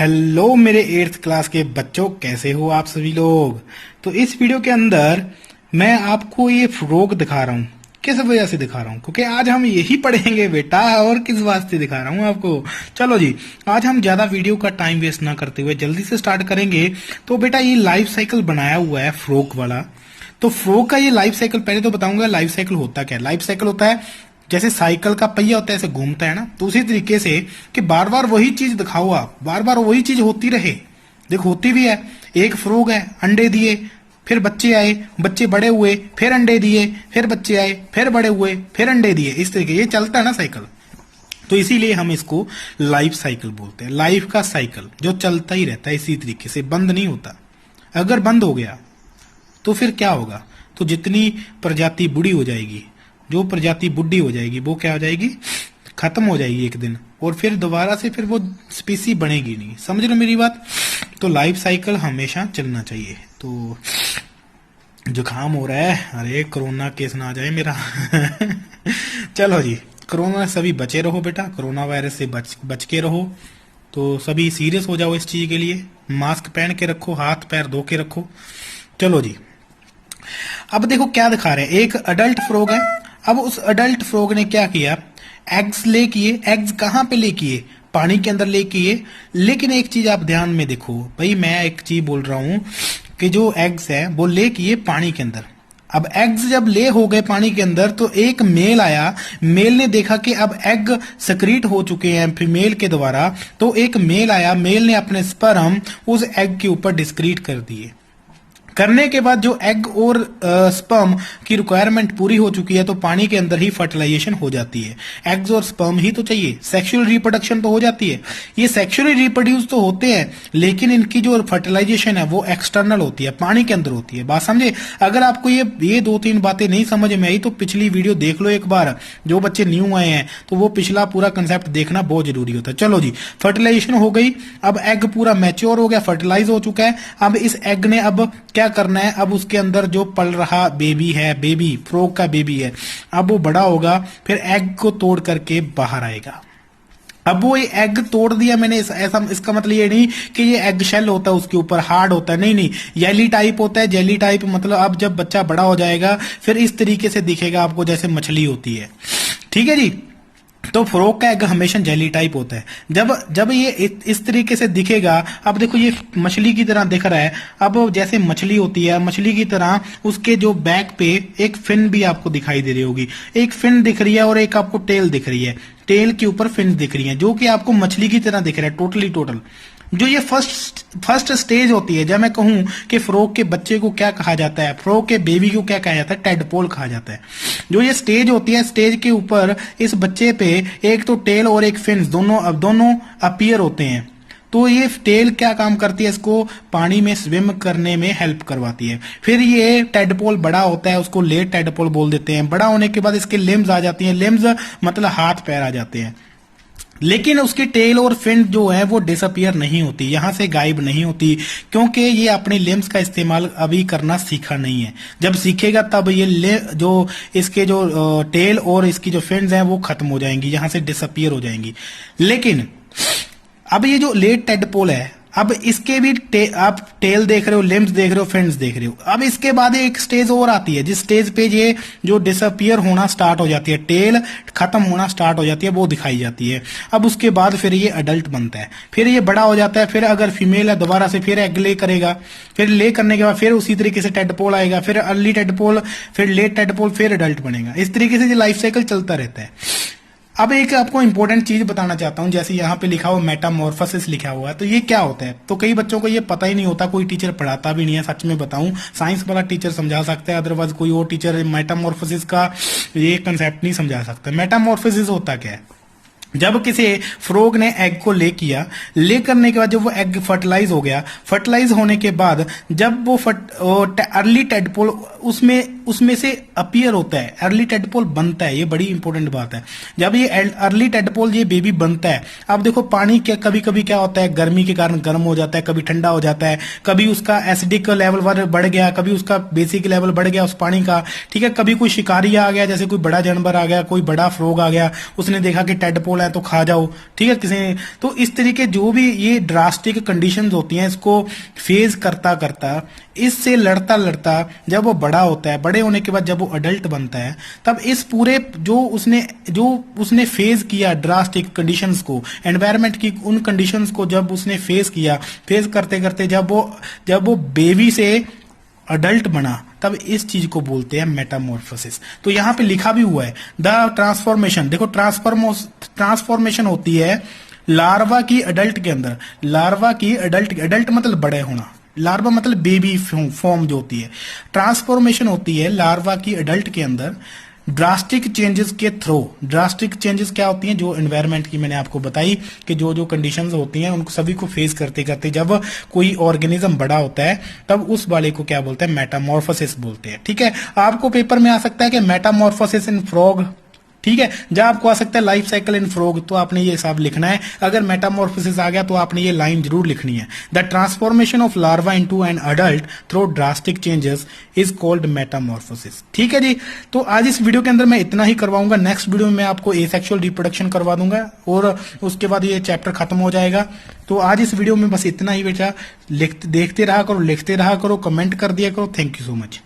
Hello मेरे 8th class के बच्चों, कैसे हो आप सभी लोग। तो इस वीडियो के अंदर मैं आपको ये फ्रॉग दिखा रहा हूँ। किस वजह से दिखा रहा हूँ? क्योंकि आज हम यही पढ़ेंगे बेटा, और किस वास्ते दिखा रहा हूँ आपको। चलो जी, आज हम ज्यादा वीडियो का टाइम वेस्ट ना करते हुए जल्दी से स्टार्ट करेंगे। तो बेटा ये लाइफ साइकिल बनाया हुआ है फ्रॉग वाला। तो फ्रॉग का ये लाइफ साइकिल पहले तो बताऊंगा लाइफ साइकिल होता क्या है। लाइफ साइकिल होता है जैसे साइकिल का पहिया होता है ऐसे घूमता है ना, तो उसी तरीके से कि बार बार वही चीज दिखाओ आप, बार बार वही चीज होती रहे। देखो होती भी है। एक फ्रॉग है, अंडे दिए, फिर बच्चे आए, बच्चे बड़े हुए, फिर अंडे दिए, फिर बच्चे आए, फिर बड़े हुए, फिर अंडे दिए। इस तरीके ये चलता है ना साइकिल। तो इसीलिए हम इसको लाइफ साइकिल बोलते हैं। लाइफ का साइकिल जो चलता ही रहता है इसी तरीके से, बंद नहीं होता। अगर बंद हो गया तो फिर क्या होगा? तो जितनी प्रजाति बूढ़ी हो जाएगी, जो प्रजाति बुढ़ी हो जाएगी वो क्या हो जाएगी? खत्म हो जाएगी एक दिन, और फिर दोबारा से फिर वो स्पीसी बनेगी नहीं। समझ लो मेरी बात। तो लाइफ साइकिल हमेशा चलना चाहिए। तो जुकाम हो रहा है, अरे कोरोना केस ना आ जाए मेरा। चलो जी, कोरोना से सभी बचे रहो बेटा, कोरोना वायरस से बच के रहो। तो सभी सीरियस हो जाओ इस चीज के लिए। मास्क पहन के रखो, हाथ पैर धो के रखो। चलो जी, अब देखो क्या दिखा रहे हैं। एक अडल्ट फ्रॉग है। अब उस अडल्ट फ्रॉग ने क्या किया? एग्स ले किए। एग्स कहां पे ले किए? पानी के अंदर ले किए। लेकिन एक चीज आप ध्यान में देखो भाई, मैं एक चीज बोल रहा हूं कि जो एग्स है वो ले किए पानी के अंदर। अब एग्स जब ले हो गए पानी के अंदर, तो एक मेल आया। मेल ने देखा कि अब एग सक्रीट हो चुके हैं फीमेल के द्वारा। तो एक मेल आया, मेल ने अपने स्पर्म उस एग के ऊपर डिस्क्रीट कर दिए। करने के बाद जो एग और स्पर्म की रिक्वायरमेंट पूरी हो चुकी है, तो पानी के अंदर ही फर्टिलाइजेशन हो जाती है। एग्स और स्पर्म ही तो चाहिए, सेक्सुअल रिप्रोडक्शन तो हो जाती है। ये सेक्सुअली रिप्रोड्यूस तो होते हैं, लेकिन इनकी जो फर्टिलाइजेशन है वो एक्सटर्नल होती है, पानी के अंदर होती है। बात समझे? अगर आपको ये 2-3 बातें नहीं समझ में आई तो पिछली वीडियो देख लो एक बार। जो बच्चे न्यू आए हैं तो वो पिछला पूरा कंसेप्ट देखना बहुत जरूरी होता है। चलो जी, फर्टिलाइजेशन हो गई। अब एग पूरा मैच्योर हो गया, फर्टिलाइज हो चुका है। अब इस एग ने अब क्या करना है? अब उसके अंदर जो पल रहा बेबी है, बेबी फ्रॉग का बेबी है, अब वो बड़ा होगा, फिर एग को तोड़ करके बाहर आएगा। अब वो ये एग तोड़ दिया मैंने, ऐसा इसका मतलब ये नहीं कि ये एग शेल होता है उसके ऊपर हार्ड होता है, नहीं नहीं, जेली टाइप होता है। जेली टाइप मतलब अब जब बच्चा बड़ा हो जाएगा फिर इस तरीके से दिखेगा आपको जैसे मछली होती है। ठीक है जी। तो फ्रॉग का एग हमेशा जेली टाइप होता है। जब ये इस तरीके से दिखेगा, अब देखो ये मछली की तरह दिख रहा है। अब जैसे मछली होती है, मछली की तरह उसके जो बैक पे एक फिन भी आपको दिखाई दे रही होगी। एक फिन दिख रही है और एक आपको टेल दिख रही है। टेल के ऊपर फिन दिख रही है, जो कि आपको मछली की तरह दिख रहा है टोटल। जो ये फर्स्ट स्टेज होती है, जब मैं कहूं कि फ्रॉग के बच्चे को क्या कहा जाता है, फ्रॉग के बेबी को क्या कहा जाता है? टेडपोल कहा जाता है। जो ये स्टेज होती है, स्टेज के ऊपर इस बच्चे पे एक तो टेल और एक फिन्स दोनों अपीयर होते हैं। तो ये टेल क्या काम करती है? इसको पानी में स्विम करने में हेल्प करवाती है। फिर ये टेडपोल बड़ा होता है, उसको लेट टेडपोल बोल देते हैं। बड़ा होने के बाद इसके लिम्स आ जाती हैं। लिम्स मतलब हाथ पैर आ जाते हैं। लेकिन उसकी टेल और फिन जो है वो डिसअपियर नहीं होती, यहां से गायब नहीं होती, क्योंकि ये अपने लिम्स का इस्तेमाल अभी करना सीखा नहीं है। जब सीखेगा तब ये जो इसके जो टेल और इसकी जो फिन्स हैं वो खत्म हो जाएंगी, यहां से डिसअपियर हो जाएंगी। लेकिन अब ये जो लेट टेडपोल है, अब इसके भी आप टेल देख रहे हो, लिम्स देख रहे हो, फिन्स देख रहे हो। अब इसके बाद एक स्टेज और आती है, जिस स्टेज पे ये जो डिसअपियर होना स्टार्ट हो जाती है, टेल खत्म होना स्टार्ट हो जाती है, वो दिखाई जाती है। अब उसके बाद फिर ये अडल्ट बनता है, फिर ये बड़ा हो जाता है। फिर अगर फीमेल है दोबारा से फिर एग ले करेगा, फिर ले करने के बाद फिर उसी तरीके से टेडपोल आएगा, फिर अर्ली टेडपोल, फिर लेट टेडपोल, फिर अडल्ट बनेगा। इस तरीके से लाइफ साइकिल चलता रहता है। अब एक आपको इंपॉर्टेंट चीज बताना चाहता हूं, जैसे यहाँ पे लिखा हुआ मेटामॉर्फोसिस लिखा हुआ है, तो ये क्या होता है? तो कई बच्चों को ये पता ही नहीं होता, कोई टीचर पढ़ाता भी नहीं है। सच में बताऊं, साइंस वाला टीचर समझा सकता है, अदरवाइज कोई और टीचर मेटामॉर्फोसिस का ये कंसेप्ट नहीं समझा सकता। मेटामॉर्फोसिस होता क्या है? जब किसी फ्रॉग ने एग को ले किया, ले करने के बाद जब वो एग फर्टिलाइज हो गया, फर्टिलाइज होने के बाद जब वो अर्ली टेडपोल उसमें से अपीयर होता है, अर्ली टेडपोल बनता है। ये बड़ी इंपॉर्टेंट बात है। जब ये अर्ली टेडपोल ये बेबी बनता है, अब देखो पानी क्या कभी कभी क्या होता है, गर्मी के कारण गर्म हो जाता है, कभी ठंडा हो जाता है, कभी उसका एसिडिक लेवल बढ़ गया, कभी उसका बेसिक लेवल बढ़ गया उस पानी का। ठीक है, कभी कोई शिकारी आ गया, जैसे कोई बड़ा जानवर आ गया, कोई बड़ा फ्रॉग आ गया, उसने देखा कि टेडपोल है तो खा जाओ, ठीक है। किसी तो इस तरीके जो भी ये ड्रास्टिक कंडीशंस होती हैं, इसको फेस करता करता, इससे लड़ता लड़ता जब वो बड़ा होता है, बड़े होने के बाद जब वो अडल्ट बनता है, तब इस पूरे जो उसने फेस किया ड्रास्टिक कंडीशंस को, एनवायरनमेंट की उन कंडीशंस को जब उसने फेस किया, फेस करते करते जब वो बेबी से अडल्ट बना, तब इस चीज को बोलते हैं मेटामॉर्फोसिस। तो यहां पे लिखा भी हुआ है द ट्रांसफॉर्मेशन। देखो ट्रांसफॉर्मेशन होती है लार्वा की अडल्ट के अंदर, लार्वा की अडल्ट मतलब बड़े होना, लार्वा मतलब बेबी फॉर्म जो होती है, ट्रांसफॉर्मेशन होती है लार्वा की अडल्ट के अंदर ड्रास्टिक चेंजेस के थ्रू। ड्रास्टिक चेंजेस क्या होती हैं, जो एनवायरनमेंट की मैंने आपको बताई कि जो कंडीशंस होती हैं उनको सभी को फेस करते करते जब कोई ऑर्गेनिज्म बड़ा होता है, तब उस वाले को क्या बोलते हैं, मेटामॉर्फोसिस बोलते हैं, ठीक है। आपको पेपर में आ सकता है कि मेटामॉर्फोसिस इन फ्रॉग, ठीक है। जब आपको आ सकता है लाइफ साइकिल इन फ्रॉग, तो आपने ये हिसाब लिखना है। अगर मेटामॉर्फोसिस आ गया तो आपने ये लाइन जरूर लिखनी है, the transformation of larva into an adult through drastic changes is called Metamorphosis, ठीक है जी। तो आज इस वीडियो के अंदर मैं इतना ही करवाऊंगा। नेक्स्ट वीडियो में मैं आपको एसेक्सुअल रिप्रोडक्शन करवा दूंगा और उसके बाद ये चैप्टर खत्म हो जाएगा। तो आज इस वीडियो में बस इतना ही बेटा। देखते रहा करो, लिखते रहा करो, कमेंट कर दिया करो। Thank you so much.